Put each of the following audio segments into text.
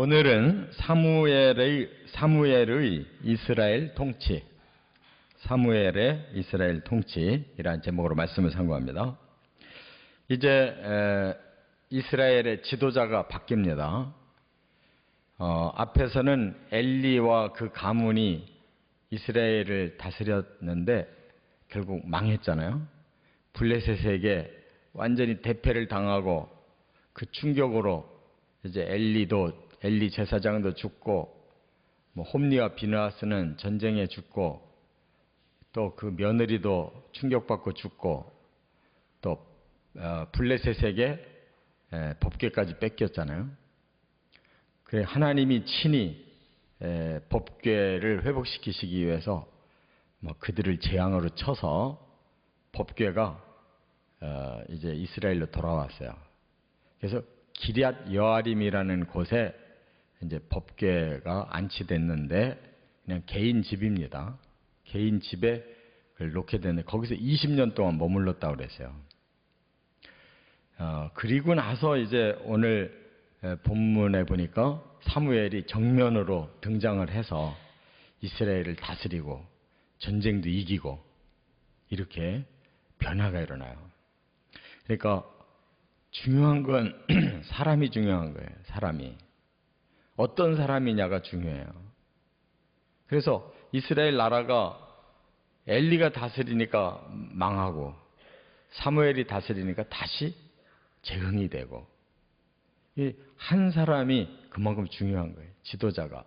오늘은 사무엘의 이스라엘 통치, 사무엘의 이스라엘 통치이라는 제목으로 말씀을 상고합니다. 이제 이스라엘의 지도자가 바뀝니다. 앞에서는 엘리와 그 가문이 이스라엘을 다스렸는데 결국 망했잖아요. 블레셋에게 완전히 대패를 당하고 그 충격으로 이제 엘리 제사장도 죽고, 홈리와 비느하스는 전쟁에 죽고, 또 그 며느리도 충격받고 죽고, 또 블레셋에게 법궤까지 뺏겼잖아요. 그래 하나님이 친히 법궤를 회복시키시기 위해서 그들을 재앙으로 쳐서 법궤가 이제 이스라엘로 돌아왔어요. 그래서 기럇 여아림이라는 곳에 이제 법궤가 안치됐는데 그냥 개인 집입니다. 개인 집에 그걸 놓게 됐는데 거기서 20년 동안 머물렀다고 그랬어요. 그리고 나서 이제 오늘 본문에 보니까 사무엘이 정면으로 등장을 해서 이스라엘을 다스리고 전쟁도 이기고 이렇게 변화가 일어나요. 그러니까 중요한 건 사람이 중요한 거예요. 사람이. 어떤 사람이냐가 중요해요. 그래서 이스라엘 나라가 엘리가 다스리니까 망하고 사무엘이 다스리니까 다시 재흥이 되고, 이 한 사람이 그만큼 중요한 거예요. 지도자가.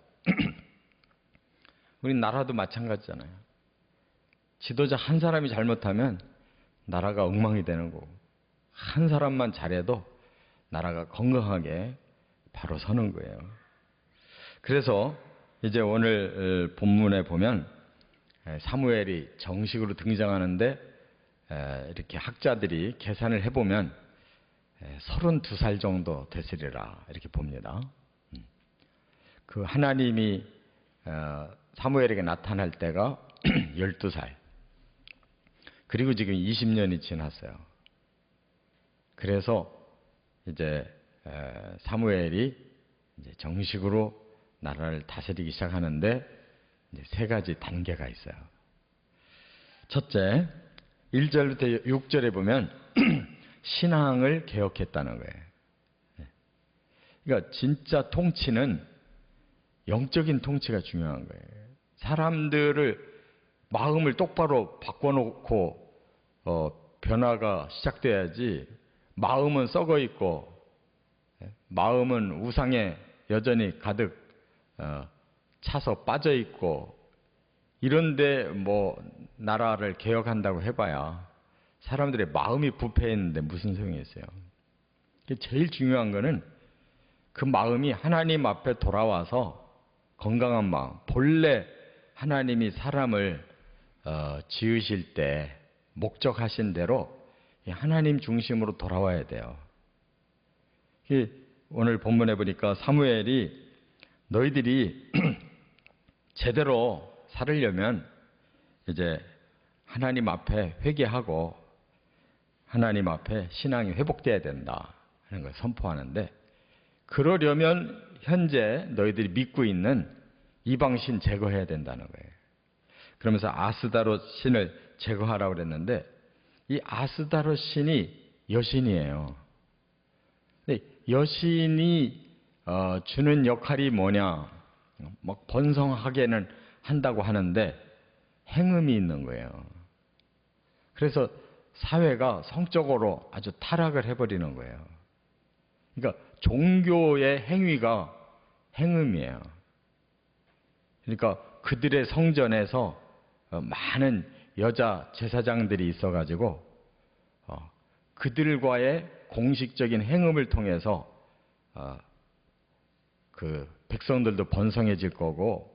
우리 나라도 마찬가지잖아요. 지도자 한 사람이 잘못하면 나라가 엉망이 되는 거고, 한 사람만 잘해도 나라가 건강하게 바로 서는 거예요. 그래서 이제 오늘 본문에 보면 사무엘이 정식으로 등장하는데 이렇게 학자들이 계산을 해보면 32살 정도 됐으리라 이렇게 봅니다. 그 하나님이 사무엘에게 나타날 때가 12살. 그리고 지금 20년이 지났어요. 그래서 이제 사무엘이 이제 정식으로 나라를 다스리기 시작하는데 이제 세 가지 단계가 있어요. 첫째, 1절부터 6절에 보면 신앙을 개혁했다는 거예요. 그러니까 진짜 통치는 영적인 통치가 중요한 거예요. 사람들을 마음을 똑바로 바꿔놓고 변화가 시작돼야지, 마음은 썩어 있고 마음은 우상에 여전히 가득 차서 빠져 있고, 이런데 나라를 개혁한다고 해봐야 사람들의 마음이 부패했는데 무슨 소용이 있어요. 제일 중요한 거는 그 마음이 하나님 앞에 돌아와서 건강한 마음, 본래 하나님이 사람을 지으실 때 목적하신 대로 하나님 중심으로 돌아와야 돼요. 오늘 본문에 보니까 사무엘이 너희들이 제대로 살으려면 이제 하나님 앞에 회개하고 하나님 앞에 신앙이 회복돼야 된다 하는 걸 선포하는데, 그러려면 현재 너희들이 믿고 있는 이방신 제거해야 된다는 거예요. 그러면서 아스다롯 신을 제거하라고 그랬는데, 이 아스다롯 신이 여신이에요. 근데 여신이 주는 역할이 뭐냐, 번성하게는 한다고 하는데 행음이 있는 거예요. 그래서 사회가 성적으로 아주 타락을 해버리는 거예요. 그러니까 종교의 행위가 행음이에요. 그러니까 그들의 성전에서 많은 여자 제사장들이 있어가지고 그들과의 공식적인 행음을 통해서 그 백성들도 번성해질 거고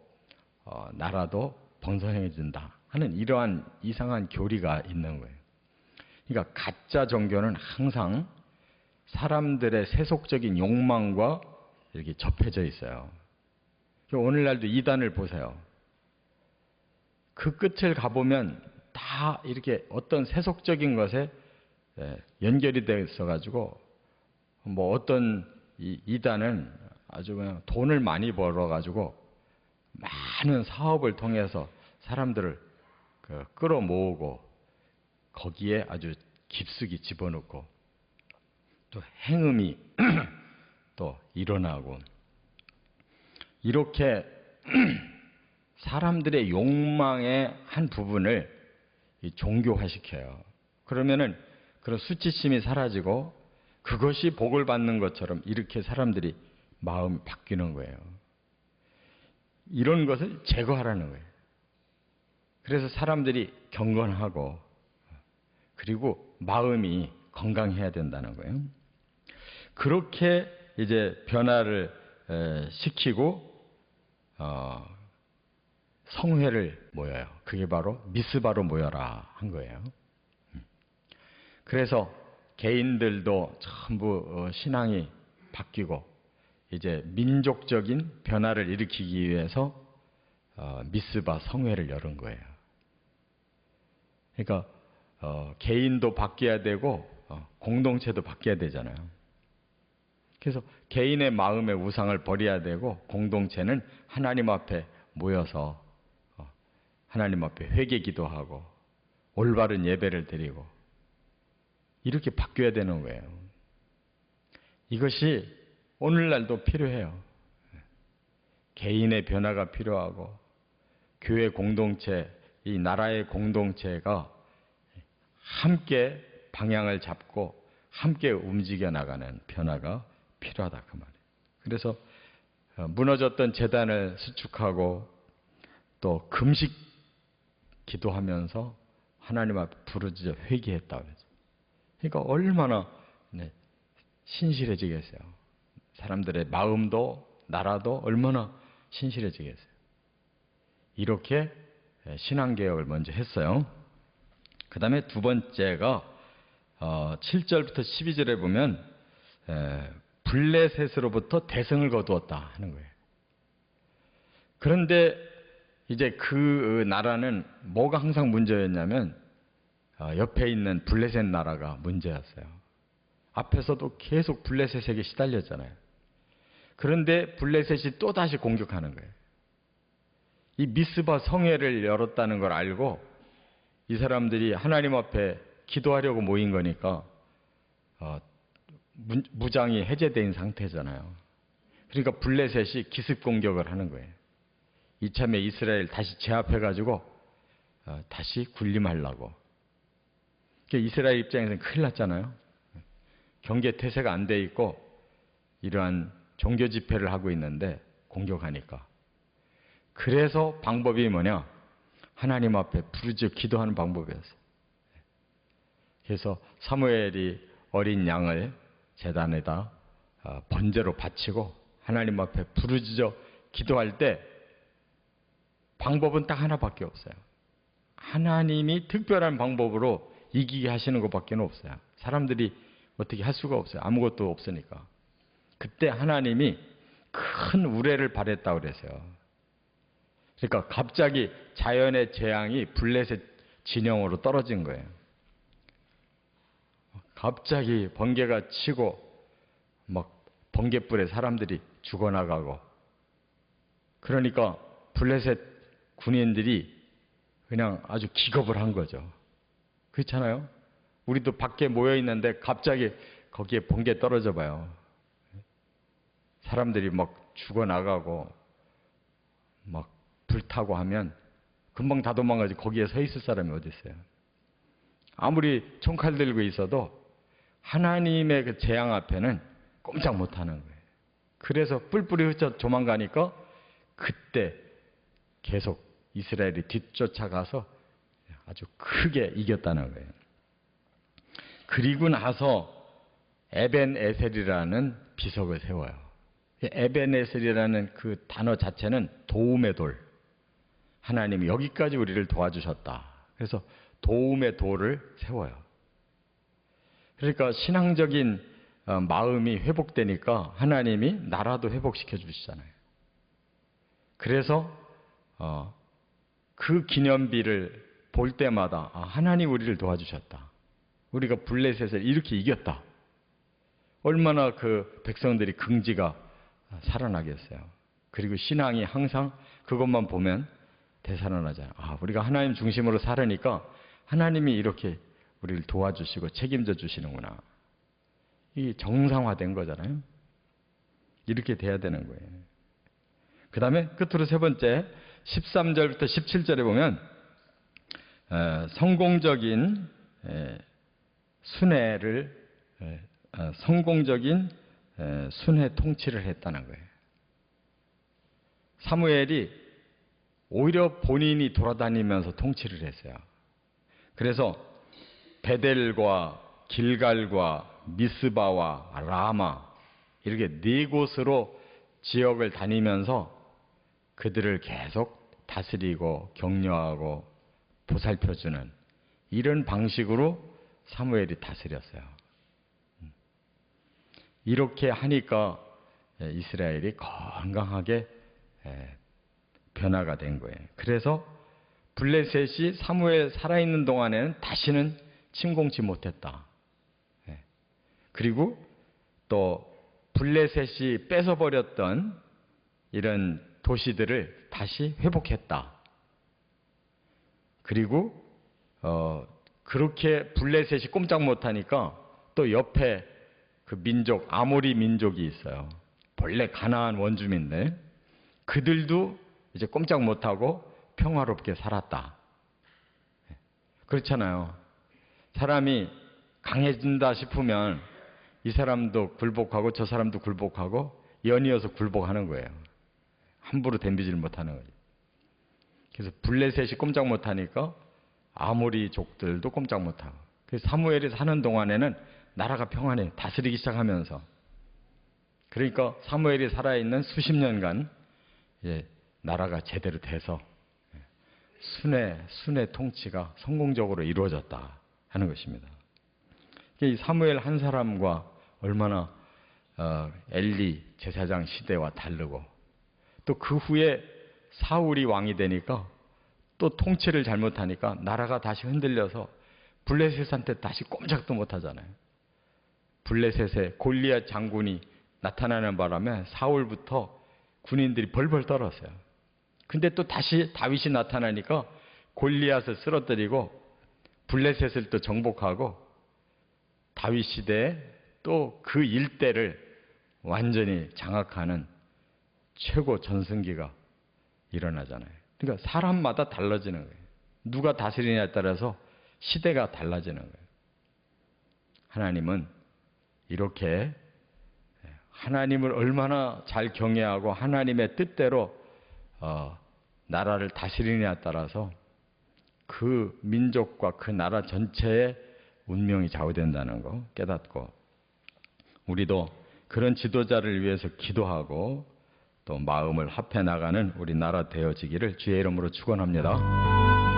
나라도 번성해진다 하는 이러한 이상한 교리가 있는 거예요. 그러니까 가짜 종교는 항상 사람들의 세속적인 욕망과 이렇게 접해져 있어요. 오늘날도 이단을 보세요. 그 끝을 가보면 다 이렇게 어떤 세속적인 것에 연결이 되어 있어가지고 어떤 이단은 아주 그냥 돈을 많이 벌어가지고 많은 사업을 통해서 사람들을 끌어모으고 거기에 아주 깊숙이 집어넣고 또 행음이 또 일어나고 이렇게 사람들의 욕망의 한 부분을 종교화시켜요. 그러면은 그런 수치심이 사라지고 그것이 복을 받는 것처럼 이렇게 사람들이 마음이 바뀌는 거예요. 이런 것을 제거하라는 거예요. 그래서 사람들이 경건하고 그리고 마음이 건강해야 된다는 거예요. 그렇게 이제 변화를 시키고 성회를 모여요. 그게 바로 미스바로 모여라 한 거예요. 그래서 개인들도 전부 신앙이 바뀌고 이제 민족적인 변화를 일으키기 위해서 미스바 성회를 열은 거예요. 그러니까 개인도 바뀌어야 되고 공동체도 바뀌어야 되잖아요. 그래서 개인의 마음의 우상을 버려야 되고 공동체는 하나님 앞에 모여서 하나님 앞에 회개 기도하고 올바른 예배를 드리고 이렇게 바뀌어야 되는 거예요. 이것이 오늘날도 필요해요. 개인의 변화가 필요하고 교회 공동체, 이 나라의 공동체가 함께 방향을 잡고 함께 움직여 나가는 변화가 필요하다 그 말이에요. 그래서 무너졌던 제단을 수축하고 또 금식 기도하면서 하나님 앞에 부르짖어 회개했다 그러죠. 그러니까 얼마나 신실해지겠어요. 사람들의 마음도 나라도 얼마나 신실해지겠어요. 이렇게 신앙개혁을 먼저 했어요. 그 다음에 두 번째가 7절부터 12절에 보면 블레셋으로부터 대성을 거두었다 하는 거예요. 그런데 이제 그 나라는 뭐가 항상 문제였냐면 옆에 있는 블레셋 나라가 문제였어요. 앞에서도 계속 블레셋에게 시달렸잖아요. 그런데 블레셋이 또다시 공격하는 거예요. 이 미스바 성회를 열었다는 걸 알고 이 사람들이 하나님 앞에 기도하려고 모인 거니까 무장이 해제된 상태잖아요. 그러니까 블레셋이 기습 공격을 하는 거예요. 이참에 이스라엘 다시 제압해가지고 다시 군림하려고. 그러니까 이스라엘 입장에서는 큰일 났잖아요. 경계 태세가 안 돼 있고 이러한 종교 집회를 하고 있는데 공격하니까. 그래서 방법이 뭐냐? 하나님 앞에 부르짖어 기도하는 방법이었어요. 그래서 사무엘이 어린 양을 제단에다 번제로 바치고 하나님 앞에 부르짖어 기도할 때 방법은 딱 하나밖에 없어요. 하나님이 특별한 방법으로 이기게 하시는 것밖에 없어요. 사람들이 어떻게 할 수가 없어요. 아무것도 없으니까. 그때 하나님이 큰 우레를 발했다고 그랬어요. 그러니까 갑자기 자연의 재앙이 블레셋 진영으로 떨어진 거예요. 갑자기 번개가 치고 막 번개불에 사람들이 죽어나가고 그러니까 블레셋 군인들이 그냥 아주 기겁을 한 거죠. 그렇잖아요? 우리도 밖에 모여 있는데 갑자기 거기에 번개 떨어져 봐요. 사람들이 막 죽어나가고 막 불타고 하면 금방 다 도망가지 거기에 서 있을 사람이 어디 있어요? 아무리 총칼 들고 있어도 하나님의 그 재앙 앞에는 꼼짝 못하는 거예요. 그래서 뿔뿔이 흩어 도망가니까 그때 계속 이스라엘이 뒤쫓아가서 아주 크게 이겼다는 거예요. 그리고 나서 에벤에셀이라는 비석을 세워요. 에벤에셀이라는 그 단어 자체는 도움의 돌. 하나님이 여기까지 우리를 도와주셨다. 그래서 도움의 돌을 세워요. 그러니까 신앙적인 마음이 회복되니까 하나님이 나라도 회복시켜 주시잖아요. 그래서 그 기념비를 볼 때마다 하나님 우리를 도와주셨다. 우리가 블레셋을 이렇게 이겼다. 얼마나 그 백성들이 긍지가 살아나겠어요. 그리고 신앙이 항상 그것만 보면 되살아나잖아요. 우리가 하나님 중심으로 살으니까 하나님이 이렇게 우리를 도와주시고 책임져 주시는구나. 이 정상화된 거잖아요. 이렇게 돼야 되는 거예요. 그 다음에 끝으로 세 번째 13절부터 17절에 보면 성공적인 순회 통치를 했다는 거예요. 사무엘이 오히려 본인이 돌아다니면서 통치를 했어요. 그래서 베델과 길갈과 미스바와 라마 이렇게 네 곳으로 지역을 다니면서 그들을 계속 다스리고 격려하고 보살펴주는 이런 방식으로 사무엘이 다스렸어요. 이렇게 하니까 이스라엘이 건강하게 변화가 된 거예요. 그래서 블레셋이 사무엘 살아있는 동안에는 다시는 침공치 못했다. 그리고 또 블레셋이 뺏어버렸던 이런 도시들을 다시 회복했다. 그리고 그렇게 블레셋이 꼼짝 못하니까 또 옆에 그 민족 아모리 민족이 있어요. 본래 가나안 원주민들. 그들도 이제 꼼짝 못하고 평화롭게 살았다. 그렇잖아요. 사람이 강해진다 싶으면 이 사람도 굴복하고 저 사람도 굴복하고 연이어서 굴복하는 거예요. 함부로 덤비질 못하는 거죠. 그래서 블레셋이 꼼짝 못하니까 아모리족들도 꼼짝 못하고. 그래서 사무엘이 사는 동안에는 나라가 평안해 다스리기 시작하면서. 그러니까 사무엘이 살아있는 수십 년간 나라가 제대로 돼서 순회 통치가 성공적으로 이루어졌다 하는 것입니다. 이 사무엘 한 사람과 얼마나 엘리 제사장 시대와 다르고 또 그 후에 사울이 왕이 되니까 또 통치를 잘못하니까 나라가 다시 흔들려서 블레셋한테 다시 꼼짝도 못하잖아요. 블레셋의 골리앗 장군이 나타나는 바람에 사울부터 군인들이 벌벌 떨었어요. 근데 또 다시 다윗이 나타나니까 골리앗을 쓰러뜨리고 블레셋을 또 정복하고 다윗 시대에 또 그 일대를 완전히 장악하는 최고 전승기가 일어나잖아요. 그러니까 사람마다 달라지는 거예요. 누가 다스리냐에 따라서 시대가 달라지는 거예요. 하나님은 이렇게 하나님을 얼마나 잘 경외하고 하나님의 뜻대로 나라를 다스리느냐에 따라서 그 민족과 그 나라 전체의 운명이 좌우된다는 거 깨닫고 우리도 그런 지도자를 위해서 기도하고 또 마음을 합해 나가는 우리 나라 되어지기를 주의 이름으로 축원합니다.